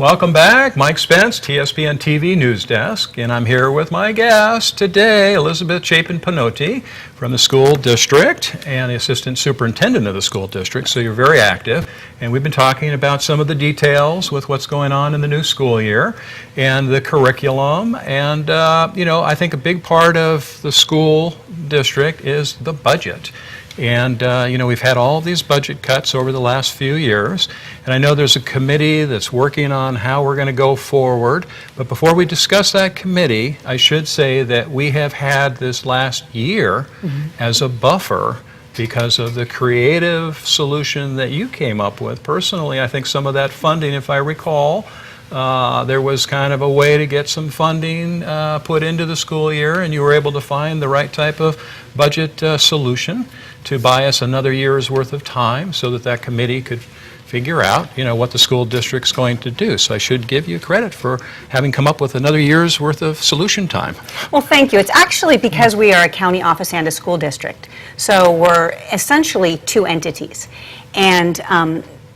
Welcome back. Mike Spence, TSPN TV News Desk, and I'm here with my guest today, Elizabeth Chapin-Pinotti from the school district and the assistant superintendent of the school district, so you're very active. And we've been talking about some of the details with what's going on in the new school year and the curriculum. And, I think a big part of the school district is the budget. And, we've had all these budget cuts over the last few years, and I know there's a committee that's working on how we're going to go forward. But before we discuss that committee, I should say that we have had this last year as a buffer because of the creative solution that you came up with. Personally, I think some of that funding, if I recall, there was kind of a way to get some funding put into the school year, and you were able to find the right type of budget solution to buy us another year's worth of time so that that committee could figure out, what the school district's going to do. So I should give you credit for having come up with another year's worth of solution time. Well, thank you. It's actually because we are a county office and a school district. So we're essentially two entities. And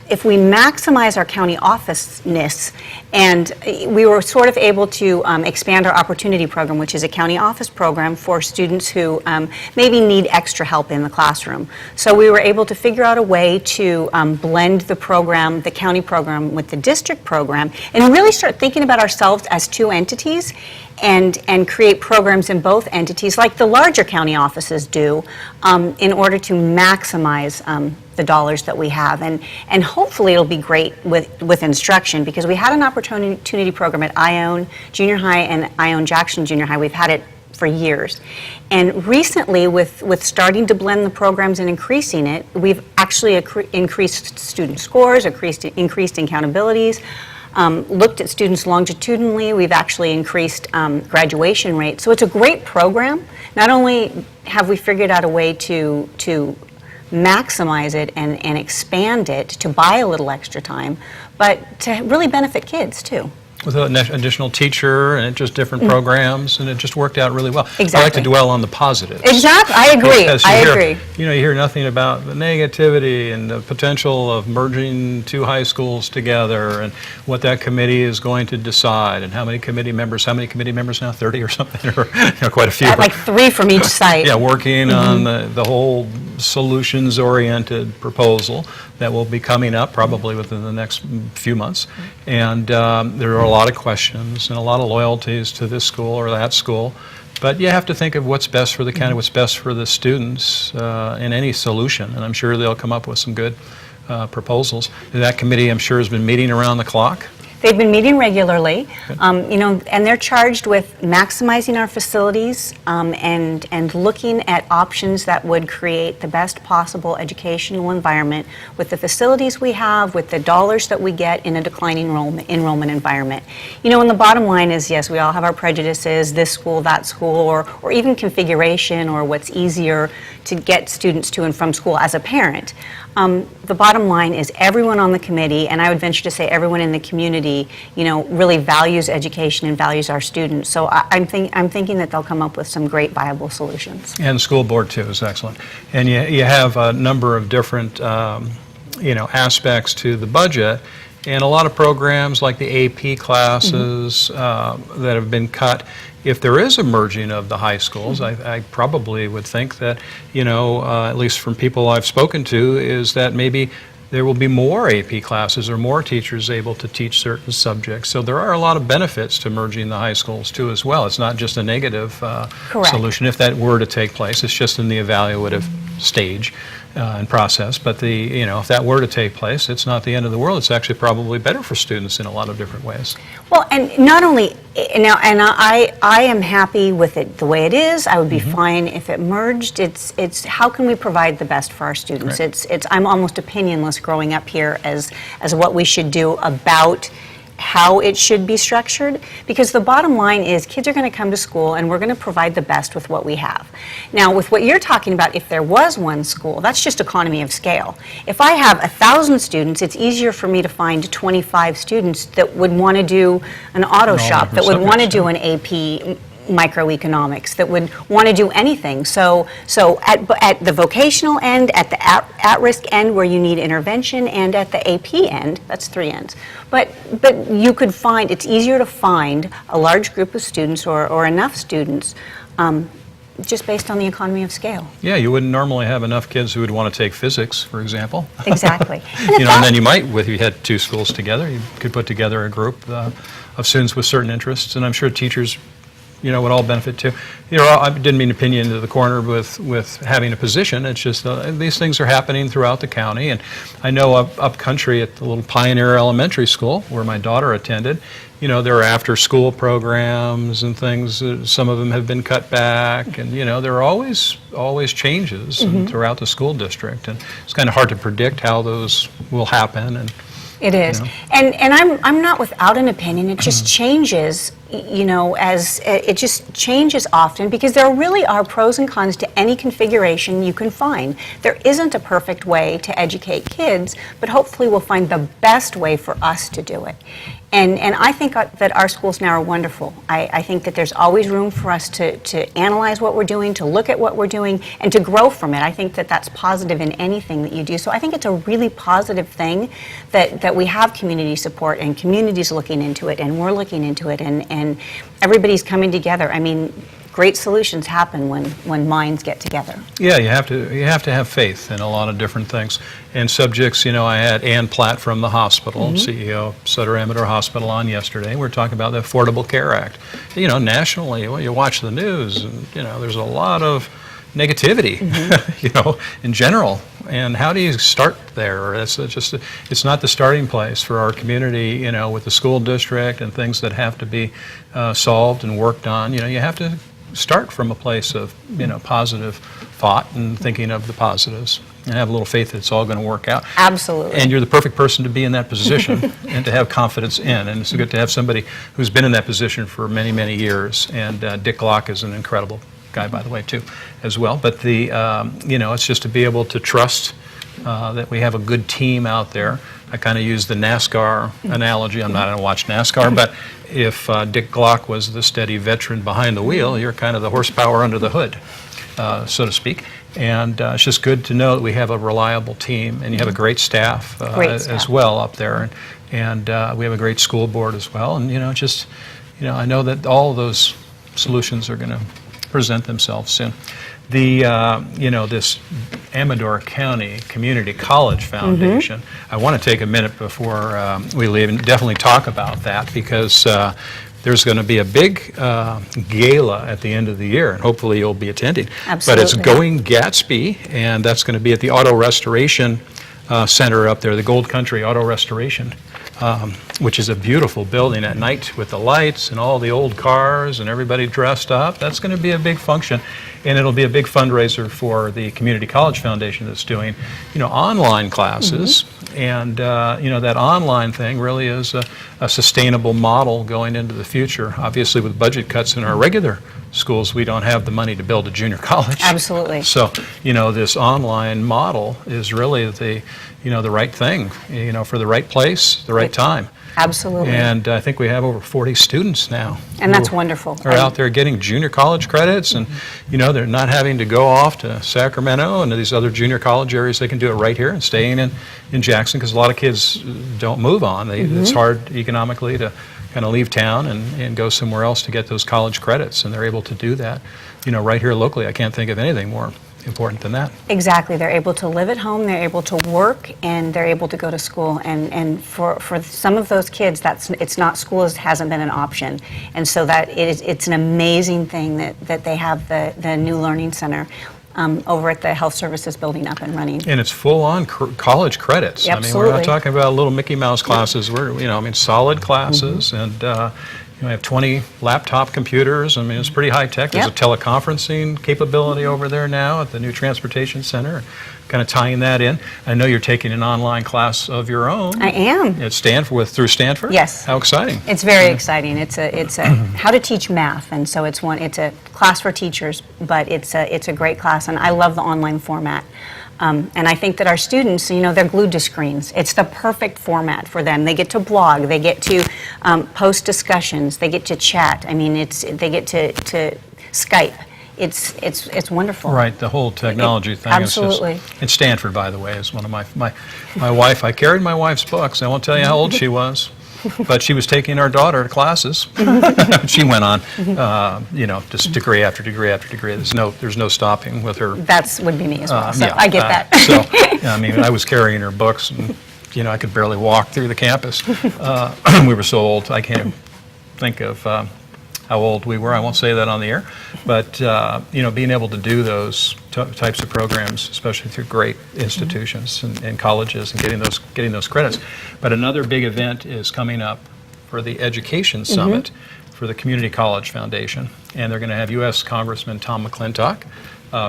if we maximize our county office-ness, and we were sort of able to expand our opportunity program, which is a county office program for students who maybe need extra help in the classroom. So we were able to figure out a way to blend the program, the county program, with the district program, and really start thinking about ourselves as two entities and create programs in both entities like the larger county offices do in order to maximize the dollars that we have, and hopefully it'll be great with instruction, because we had an opportunity program at Ione Junior High and Ione Jackson Junior High. We've had it for years, and recently with starting to blend the programs and increasing it, we've actually increased student scores, increased accountabilities, looked at students longitudinally. We've actually increased graduation rates. So it's a great program. Not only have we figured out a way to maximize it and expand it to buy a little extra time, but to really benefit kids too. With an additional teacher and just different programs, and it just worked out really well. Exactly. I like to dwell on the positives. Exactly, I agree. I agree. You hear nothing about the negativity and the potential of merging two high schools together, and what that committee is going to decide, and how many committee members now, 30 or something, or quite a few. Like 3 from each site. Yeah, working on the whole solutions-oriented proposal that will be coming up probably within the next few months. And there are a lot of questions and a lot of loyalties to this school or that school. But you have to think of what's best for the county, what's best for the students in any solution. And I'm sure they'll come up with some good proposals. That committee, I'm sure, has been meeting around the clock. They've been meeting regularly, and they're charged with maximizing our facilities and looking at options that would create the best possible educational environment with the facilities we have, with the dollars that we get in a declining enrollment environment. And the bottom line is, yes, we all have our prejudices, this school, that school, or even configuration, or what's easier to get students to and from school as a parent. The bottom line is everyone on the committee, and I would venture to say everyone in the community, really values education and values our students. So I'm thinking that they'll come up with some great viable solutions. And the school board too is excellent. And you have a number of different, aspects to the budget, and a lot of programs like the AP classes that have been cut. If there is a merging of the high schools, I probably would think that, at least from people I've spoken to, is that maybe there will be more AP classes or more teachers able to teach certain subjects. So there are a lot of benefits to merging the high schools too as well. It's not just a negative solution if that were to take place. It's just in the evaluative stage and process. But if that were to take place, it's not the end of the world. It's actually probably better for students in a lot of different ways. Well, and not only now, and I am happy with it the way it is. I would be fine if it merged. It's how can we provide the best for our students? Right. I'm almost opinionless growing up here as what we should do about how it should be structured, because the bottom line is kids are going to come to school and we're going to provide the best with what we have. Now, with what you're talking about, if there was one school, that's just economy of scale. If I have 1,000 students, it's easier for me to find 25 students that would want to do an auto shop, that would want to do an AP microeconomics, that would want to do anything. So at the vocational end, at the at-risk end where you need intervention, and at the AP end, that's 3 ends. But you could find, it's easier to find a large group of students or enough students just based on the economy of scale. Yeah, you wouldn't normally have enough kids who would want to take physics, for example. Exactly. And then you might, if you had 2 schools together, you could put together a group of students with certain interests, and I'm sure teachers, would all benefit too. I didn't mean to pin you into the corner with having a position. It's just these things are happening throughout the county, and I know up country at the little Pioneer Elementary School where my daughter attended, there are after-school programs and things. Some of them have been cut back, and there are always changes throughout the school district, and it's kind of hard to predict how those will happen. And it is, and I'm not without an opinion. It just changes, as it just changes often, because there really are pros and cons to any configuration you can find. There isn't a perfect way to educate kids, but hopefully we'll find the best way for us to do it. And I think that our schools now are wonderful. I think that there's always room for us to analyze what we're doing, to look at what we're doing, and to grow from it. I think that that's positive in anything that you do. So I think it's a really positive thing that we have community support, and communities looking into it, and we're looking into it, and everybody's coming together. I mean, great solutions happen when minds get together. Yeah, you have to have faith in a lot of different things and subjects. I had Ann Platt from the hospital, CEO of Sutter Amador Hospital, on yesterday. We're talking about the Affordable Care Act. Nationally, you watch the news, and there's a lot of negativity, in general. And how do you start there? It's not the starting place for our community, with the school district and things that have to be solved and worked on. You have to start from a place of, positive thought and thinking of the positives, and have a little faith that it's all going to work out. Absolutely. And you're the perfect person to be in that position and to have confidence in. And it's good to have somebody who's been in that position for many, many years. And Dick Glock is an incredible guy, by the way, too, as well. But it's just to be able to trust that we have a good team out there. I kind of use the NASCAR analogy. I don't watch NASCAR, but if Dick Glock was the steady veteran behind the wheel, you're kind of the horsepower under the hood, so to speak. And it's just good to know that we have a reliable team, and you have a great staff, as well up there, and we have a great school board as well. And I know that all of those solutions are going to present themselves soon. This Amador County Community College Foundation, I want to take a minute before we leave and definitely talk about that, because there's going to be a big gala at the end of the year, and hopefully you'll be attending. Absolutely. But it's Going Gatsby, and that's going to be at the Auto Restoration Center up there, the Gold Country Auto Restoration, which is a beautiful building at night with the lights and all the old cars and everybody dressed up. That's going to be a big function, and it'll be a big fundraiser for the Community College Foundation that's doing, online classes. And, that online thing really is a sustainable model going into the future. Obviously, with budget cuts in our regular schools, we don't have the money to build a junior college. Absolutely. So, this online model is really the right thing, for the right place, the right time. Absolutely. And I think we have over 40 students now. And that's wonderful. Are out there getting junior college credits, and they're not having to go off to Sacramento and to these other junior college areas. They can do it right here and staying in Jackson, because a lot of kids don't move on. It's hard economically to kind of leave town and go somewhere else to get those college credits, and they're able to do that, right here locally. I can't think of anything more important than that. Exactly. They're able to live at home, they're able to work, and they're able to go to school. And for some of those kids, it's not, school hasn't been an option. And so it's an amazing thing that they have the new learning center over at the Health Services building up and running. And it's full-on college credits. Absolutely. I mean, we're not talking about little Mickey Mouse classes. We're, solid classes, and we have 20 laptop computers. I mean, it's pretty high tech. There's a teleconferencing capability over there now at the new transportation center, kind of tying that in. I know you're taking an online class of your own. I am. At Stanford, through Stanford? Yes. How exciting. It's very exciting. It's a how to teach math, and so it's a class for teachers, but it's a great class, and I love the online format. And I think that our students, they're glued to screens. It's the perfect format for them. They get to blog, they get to post discussions, they get to chat. I mean, they get to Skype. It's wonderful. Right, the whole technology thing. Absolutely. Is just, and Stanford, by the way, is one of my wife. I carried my wife's books. I won't tell you how old she was, but she was taking our daughter to classes. She went on, just degree after degree after degree. There's no stopping with her. That would be me as well. So Yeah, I get that. So, I mean, I was carrying her books, and I could barely walk through the campus. We were so old, I can't even think of how old we were. I won't say that on the air, but being able to do those types of programs, especially through great institutions and colleges, and getting those credits. But another big event is coming up for the Education Summit for the Community College Foundation, and they're going to have U.S. Congressman Tom McClintock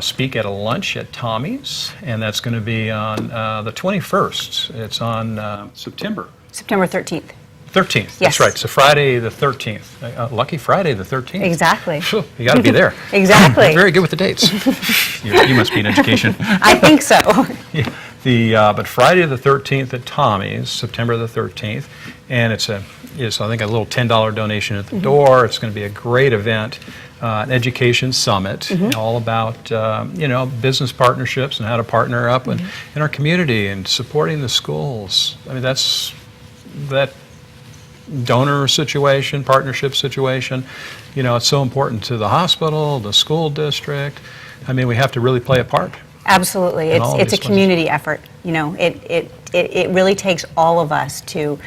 speak at a lunch at Tommy's, and that's going to be on the 21st. It's on September 13th. 13th. Yes. That's right. So Friday the 13th. Lucky Friday the 13th. Exactly. Phew, you got to be there. Exactly. Very good with the dates. You must be in education. I think so. Yeah, but Friday the 13th at Tommy's, September the 13th, and it's I think a little $10 donation at the door. It's going to be a great event. An education summit, all about business partnerships and how to partner up in our community and supporting the schools. I mean, that donor situation, partnership situation, it's so important to the hospital, the school district. I mean, we have to really play a part. Absolutely. It's a community effort. It really takes all of us to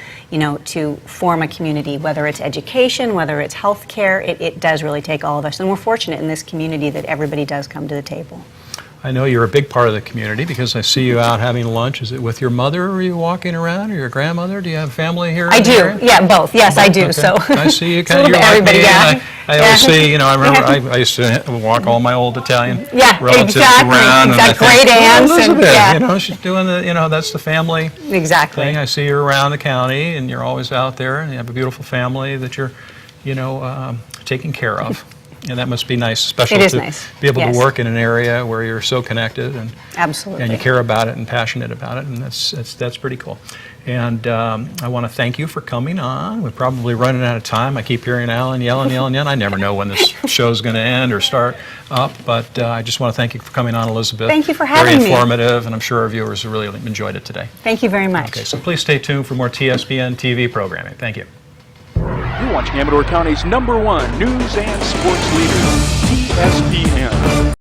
form a community, whether it's education, whether it's healthcare. It does really take all of us. And we're fortunate in this community that everybody does come to the table. I know you're a big part of the community because I see you out having lunch. Is it with your mother? Are you walking around, or your grandmother? Do you have family here? I do. Yeah, both. Yes, I do. Okay. So I see you it's a kind of. little You're bit like me. everybody, yeah. I always see. I remember I used to walk all my old Italian relatives exactly. around. Exactly. And I think, Great aunts and Elizabeth, she's doing the. That's the family exactly thing. I see you around the county, and you're always out there, and you have a beautiful family that you're, taking care of. And that must be nice, especially to be able to work in an area where you're so connected and absolutely, and you care about it and passionate about it, and that's pretty cool. And I want to thank you for coming on. We're probably running out of time. I keep hearing Alan yelling. I never know when this show's going to end or start up, but I just want to thank you for coming on, Elizabeth. Thank you for having me. Very informative, and I'm sure our viewers have really enjoyed it today. Thank you very much. Okay, so please stay tuned for more TSPN TV programming. Thank you. You're watching Amador County's #1 news and sports leader, TSPN.